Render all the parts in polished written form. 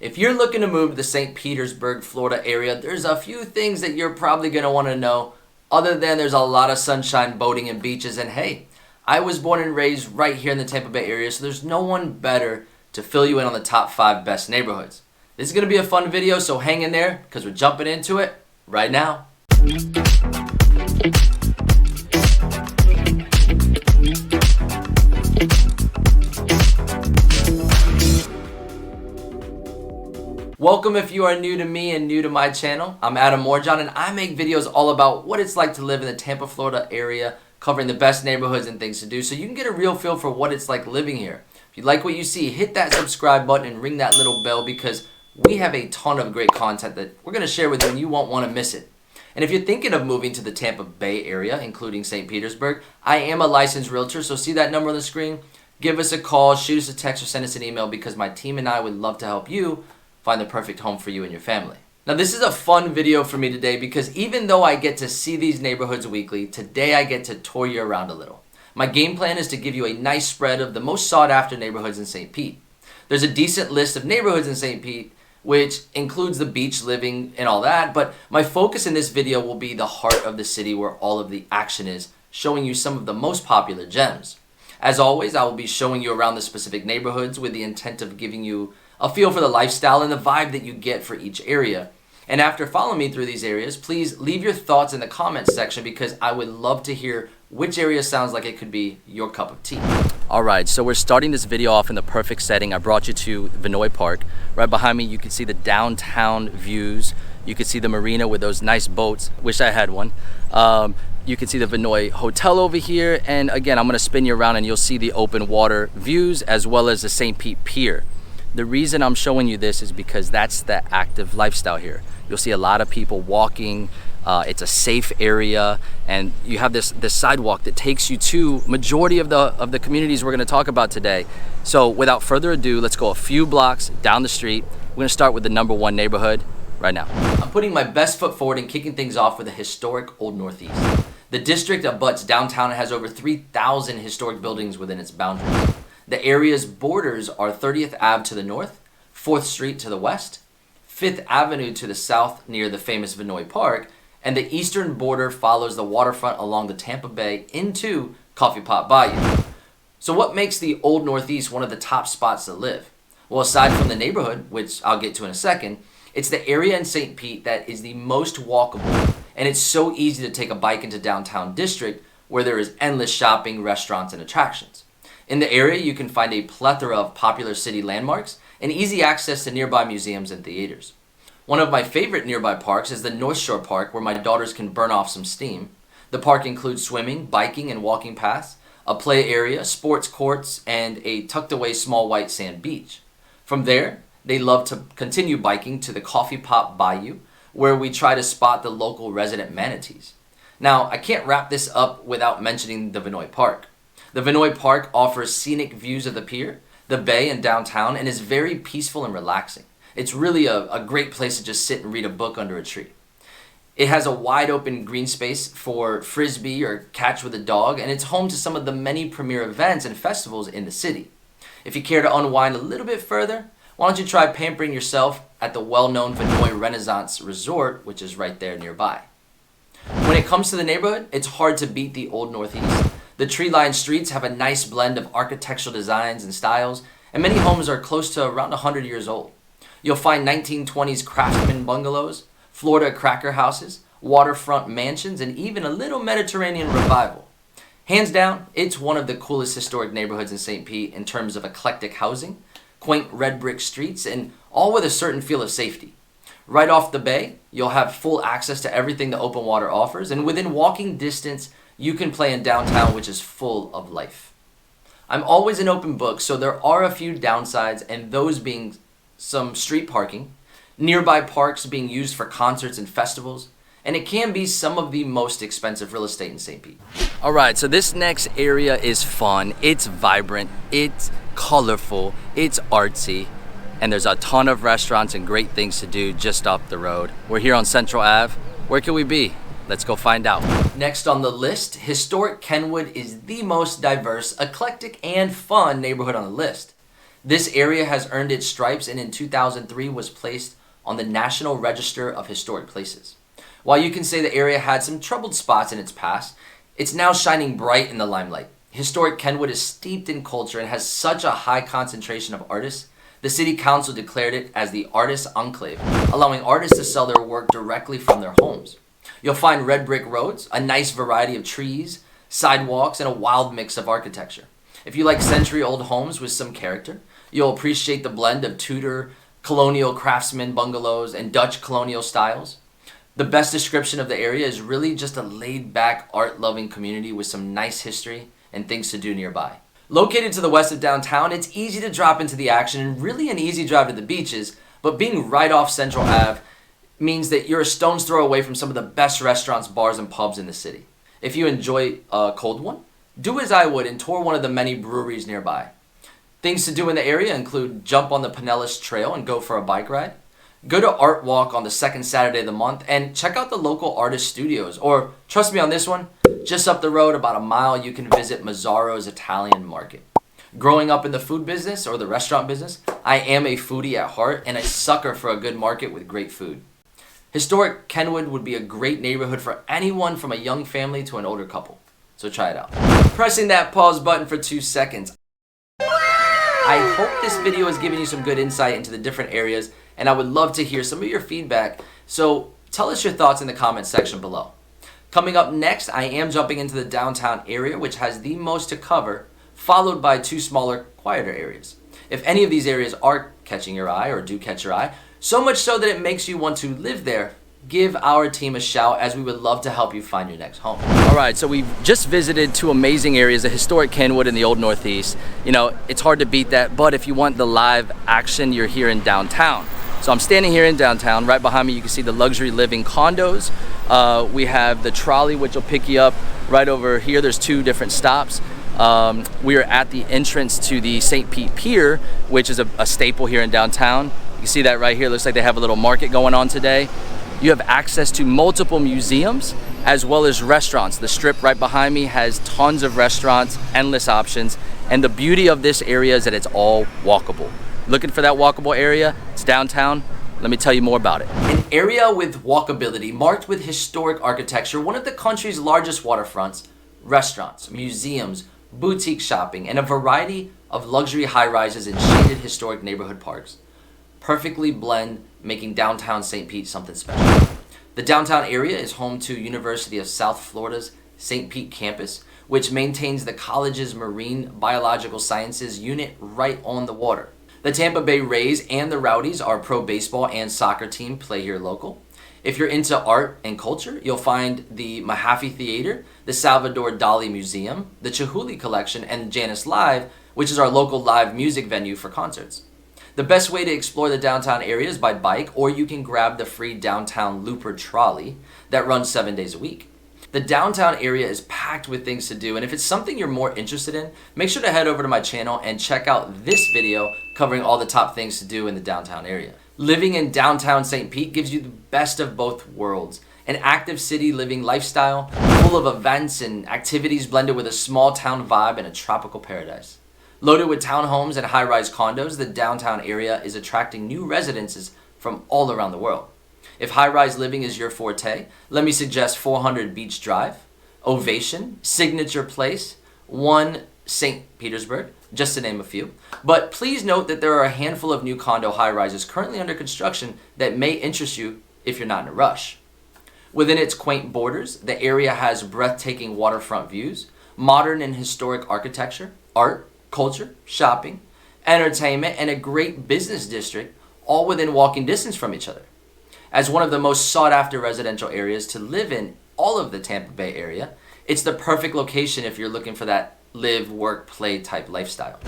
If you're looking to move to the St. Petersburg, Florida area, there's a few things that you're probably going to want to know, other than there's a lot of sunshine, boating, and beaches. And hey, I was born and raised right here in the Tampa Bay area, so there's no one better to fill you in on the top 5 best neighborhoods. This is going to be a fun video, so hang in there because we're jumping into it right now. Welcome if you are new to me and new to my channel. I'm Adam Morjon and I make videos all about what it's like to live in the Tampa, Florida area, covering the best neighborhoods and things to do so you can get a real feel for what it's like living here. If you like what you see, hit that subscribe button and ring that little bell because we have a ton of great content that we're going to share with you and you won't want to miss it. And if you're thinking of moving to the Tampa Bay area, including St. Petersburg, I am a licensed realtor, so see that number on the screen? Give us a call, shoot us a text, or send us an email because my team and I would love to help you find the perfect home for you and your family. Now this is a fun video for me today because even though I get to see these neighborhoods weekly, today I get to tour you around a little. My game plan is to give you a nice spread of the most sought after neighborhoods in St. Pete. There's a decent list of neighborhoods in St. Pete, which includes the beach living and all that, but my focus in this video will be the heart of the city where all of the action is, showing you some of the most popular gems. As always, I will be showing you around the specific neighborhoods with the intent of giving you a feel for the lifestyle and the vibe that you get for each area. And after following me through these areas, please leave your thoughts in the comments section because I would love to hear which area sounds like it could be your cup of tea. Alright, so we're starting this video off in the perfect setting. I brought you to Vinoy Park. Right behind me you can see the downtown views. You can see the marina with those nice boats. Wish I had one. You can see the Vinoy Hotel over here. And again, I'm going to spin you around and you'll see the open water views as well as the St. Pete Pier. The reason I'm showing you this is because that's the active lifestyle here. You'll see a lot of people walking. It's a safe area, and you have this sidewalk that takes you to majority of the communities we're going to talk about today. So without further ado, let's go a few blocks down the street. We're going to start with the #1 neighborhood right now. I'm putting my best foot forward and kicking things off with the historic Old Northeast. The district abuts downtown and has over 3,000 historic buildings within its boundaries. The area's borders are 30th Ave to the north, 4th Street to the west, 5th Avenue to the south near the famous Vinoy Park, and the eastern border follows the waterfront along the Tampa Bay into Pot Bayou. So what makes the Old Northeast one of the top spots to live? Well, aside from the neighborhood, which I'll get to in a second, it's the area in St. Pete that is the most walkable, and it's so easy to take a bike into downtown district where there is endless shopping, restaurants, and attractions. In the area, you can find a plethora of popular city landmarks and easy access to nearby museums and theaters. One of my favorite nearby parks is the Northshore Park, where my daughters can burn off some steam. The park includes swimming, biking, and walking paths, a play area, sports courts, and a tucked-away small white sand beach. From there, they love to continue biking to the Pot Bayou, where we try to spot the local resident manatees. Now, I can't wrap this up without mentioning the Vinoy Park. The Vinoy Park offers scenic views of the pier, the bay, and downtown, and is very peaceful and relaxing. It's really a great place to just sit and read a book under a tree. It has a wide open green space for frisbee or catch with a dog, and it's home to some of the many premier events and festivals in the city. If you care to unwind a little bit further, why don't you try pampering yourself at the well-known Vinoy Renaissance Resort, which is right there nearby. When it comes to the neighborhood, it's hard to beat the Old Northeast. The tree-lined streets have a nice blend of architectural designs and styles, and many homes are close to around 100 years old. You'll find 1920s craftsman bungalows, Florida cracker houses, waterfront mansions, and even a little Mediterranean revival. Hands down, it's one of the coolest historic neighborhoods in St. Pete in terms of eclectic housing, quaint red brick streets, and all with a certain feel of safety. Right off the bay, you'll have full access to everything the open water offers, and within walking distance, you can play in downtown, which is full of life. I'm always an open book, so there are a few downsides, and those being some street parking, nearby parks being used for concerts and festivals, and it can be some of the most expensive real estate in St. Pete. Alright, so this next area is fun, it's vibrant, it's colorful, it's artsy, and there's a ton of restaurants and great things to do just up the road. We're here on Central Ave. Where can we be? Let's go find out. Next on the list, historic Kenwood is the most diverse, eclectic, and fun neighborhood on the list. This area has earned its stripes and in 2003 was placed on the National Register of Historic Places. While you can say the area had some troubled spots in its past, it's now shining bright in the limelight. Historic Kenwood is steeped in culture and has such a high concentration of artists. The city council declared it as the Artist Enclave, allowing artists to sell their work directly from their homes. You'll find red brick roads, a nice variety of trees, sidewalks, and a wild mix of architecture. If you like century-old homes with some character, you'll appreciate the blend of Tudor, colonial craftsman bungalows, and Dutch colonial styles. The best description of the area is really just a laid-back, art-loving community with some nice history and things to do nearby. Located to the west of downtown, it's easy to drop into the action and really an easy drive to the beaches, but being right off Central Ave means that you're a stone's throw away from some of the best restaurants, bars, and pubs in the city. If you enjoy a cold one, do as I would and tour one of the many breweries nearby. Things to do in the area include jump on the Pinellas Trail and go for a bike ride, go to Art Walk on the second Saturday of the month, and check out the local artist studios. Or, trust me on this one, just up the road about a mile you can visit Mazzaro's Italian Market. Growing up in the food business or the restaurant business, I am a foodie at heart and a sucker for a good market with great food. Historic Kenwood would be a great neighborhood for anyone from a young family to an older couple. So try it out. Pressing that pause button for 2 seconds. I hope this video has given you some good insight into the different areas, and I would love to hear some of your feedback. So tell us your thoughts in the comment section below. Coming up next, I am jumping into the downtown area, which has the most to cover, followed by 2 smaller, quieter areas. If any of these areas are catching your eye or do catch your eye, so much so that it makes you want to live there, give our team a shout as we would love to help you find your next home. All right, so we've just visited 2 amazing areas, the historic Kenwood and the Old Northeast. You know, it's hard to beat that, but if you want the live action, you're here in downtown. So I'm standing here in downtown. Right behind me, you can see the luxury living condos. We have the trolley, which will pick you up right over here. There's 2 different stops. We are at the entrance to the St. Pete Pier, which is a staple here in downtown. You see that right here. Looks like they have a little market going on today. You have access to multiple museums as well as restaurants. The strip right behind me has tons of restaurants, endless options. And the beauty of this area is that it's all walkable. Looking for that walkable area? It's downtown. Let me tell you more about it. An area with walkability, marked with historic architecture, one of the country's largest waterfronts, restaurants, museums, boutique shopping, and a variety of luxury high-rises and shaded historic neighborhood parks perfectly blend, making downtown St. Pete something special. The downtown area is home to University of South Florida's St. Pete campus, which maintains the college's Marine Biological Sciences unit right on the water. The Tampa Bay Rays and the Rowdies, our pro baseball and soccer team, play here local. If you're into art and culture, you'll find the Mahaffey Theater, the Salvador Dali Museum, the Chihuly Collection, and Janice Live, which is our local live music venue for concerts. The best way to explore the downtown area is by bike, or you can grab the free downtown Looper trolley that runs 7 days a week. The downtown area is packed with things to do, and if it's something you're more interested in, make sure to head over to my channel and check out this video covering all the top things to do in the downtown area. Living in downtown St. Pete gives you the best of both worlds. An active city living lifestyle full of events and activities blended with a small town vibe and a tropical paradise. Loaded with townhomes and high-rise condos, the downtown area is attracting new residences from all around the world. If high-rise living is your forte, let me suggest 400 Beach Drive, Ovation, Signature Place, 1 St. Petersburg, just to name a few. But please note that there are a handful of new condo high-rises currently under construction that may interest you if you're not in a rush. Within its quaint borders, the area has breathtaking waterfront views, modern and historic architecture, art, culture, shopping, entertainment, and a great business district, all within walking distance from each other. As one of the most sought-after residential areas to live in all of the Tampa Bay area, it's the perfect location if you're looking for that live, work, play type lifestyle.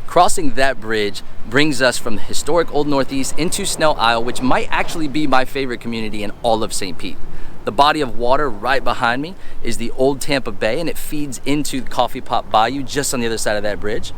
Crossing that bridge brings us from the historic Old Northeast into Snell Isle, which might actually be my favorite community in all of St. Pete. The body of water right behind me is the old Tampa Bay, and it feeds into Pot Bayou just on the other side of that bridge.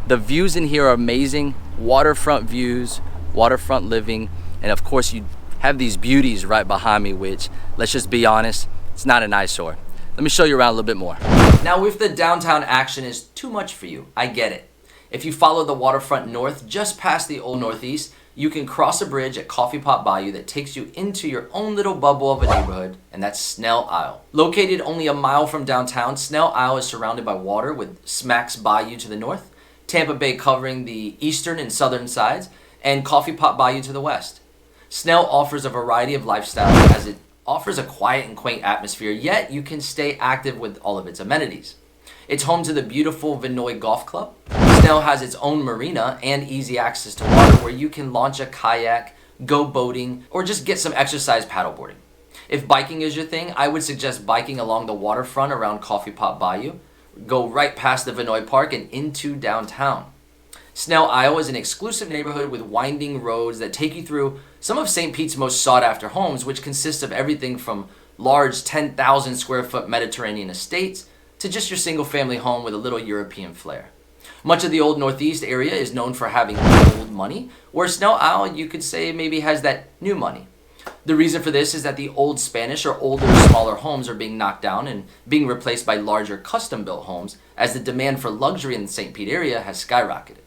The views in here are amazing. Waterfront views, waterfront living, and of course you have these beauties right behind me, which, let's just be honest, it's not an eyesore. Let me show you around a little bit more. Now, if the downtown action is too much for you, I get it. If you follow the waterfront north just past the Old Northeast, you can cross a bridge at Pot Bayou that takes you into your own little bubble of a neighborhood, and that's Snell Isle. Located only a mile from downtown, Snell Isle is surrounded by water with Smacks Bayou to the north, Tampa Bay covering the eastern and southern sides, and Pot Bayou to the west. Snell offers a variety of lifestyles as it offers a quiet and quaint atmosphere, yet you can stay active with all of its amenities. It's home to the beautiful Vinoy Golf Club. Snell has its own marina and easy access to water where you can launch a kayak, go boating, or just get some exercise paddleboarding. If biking is your thing, I would suggest biking along the waterfront around Pot Bayou. Go right past the Vinoy Park and into downtown. Snell Isle is an exclusive neighborhood with winding roads that take you through some of St. Pete's most sought-after homes, which consist of everything from large 10,000 square foot Mediterranean estates to just your single-family home with a little European flair. Much of the Old Northeast area is known for having old money, where Snell Isle, you could say, maybe has that new money. The reason for this is that the old Spanish or older, smaller homes are being knocked down and being replaced by larger custom-built homes as the demand for luxury in the St. Pete area has skyrocketed.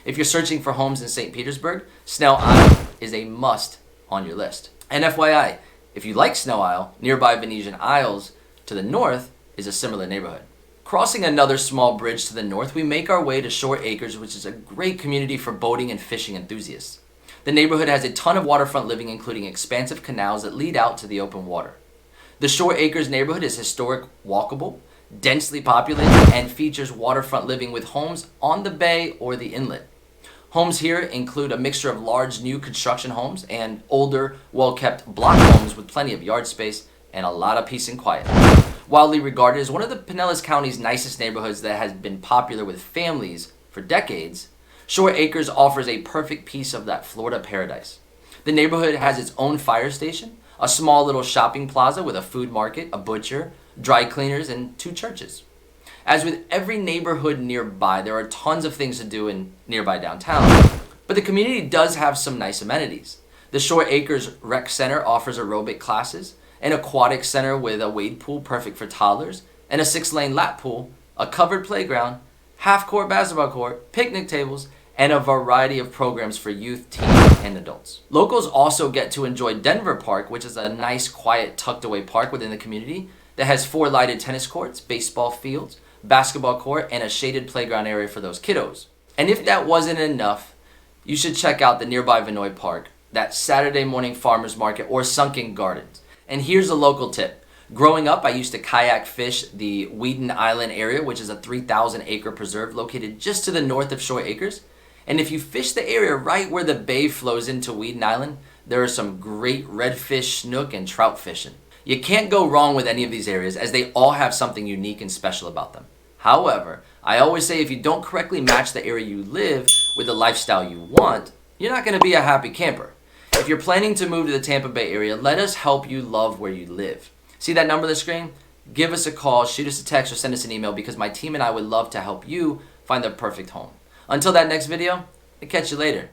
If you're searching for homes in St. Petersburg, Snell Isle is a must on your list. And FYI, if you like Snell Isle, nearby Venetian Isles to the north is a similar neighborhood. Crossing another small bridge to the north, we make our way to Shore Acres, which is a great community for boating and fishing enthusiasts. The neighborhood has a ton of waterfront living, including expansive canals that lead out to the open water. The Shore Acres neighborhood is historic, walkable, densely populated, and features waterfront living with homes on the bay or the inlet. Homes here include a mixture of large new construction homes and older, well-kept block homes with plenty of yard space and a lot of peace and quiet. Widely regarded as one of the Pinellas County's nicest neighborhoods that has been popular with families for decades, Shore Acres offers a perfect piece of that Florida paradise. The neighborhood has its own fire station, a small little shopping plaza with a food market, a butcher, dry cleaners, and 2 churches. As with every neighborhood nearby, there are tons of things to do in nearby downtown, but the community does have some nice amenities. The Shore Acres Rec Center offers aerobic classes, an aquatic center with a wade pool perfect for toddlers, and a 6-lane lap pool, a covered playground, half-court basketball court, picnic tables, and a variety of programs for youth, teens, and adults. Locals also get to enjoy Denver Park, which is a nice, quiet, tucked-away park within the community that has 4 lighted tennis courts, baseball fields, basketball court, and a shaded playground area for those kiddos. And if that wasn't enough, you should check out the nearby Vinoy Park, that Saturday morning farmers market, or sunken gardens. And here's a local tip. Growing up, I used to kayak fish the Venetian Isle area, which is a 3,000 acre preserve located just to the north of Shore Acres. And if you fish the area right where the bay flows into Venetian Isle, there are some great redfish, snook, and trout fishing. You can't go wrong with any of these areas as they all have something unique and special about them. However, I always say if you don't correctly match the area you live with the lifestyle you want, you're not going to be a happy camper. If you're planning to move to the Tampa Bay area, let us help you love where you live. See that number on the screen? Give us a call, shoot us a text, or send us an email because my team and I would love to help you find the perfect home. Until that next video, I'll catch you later.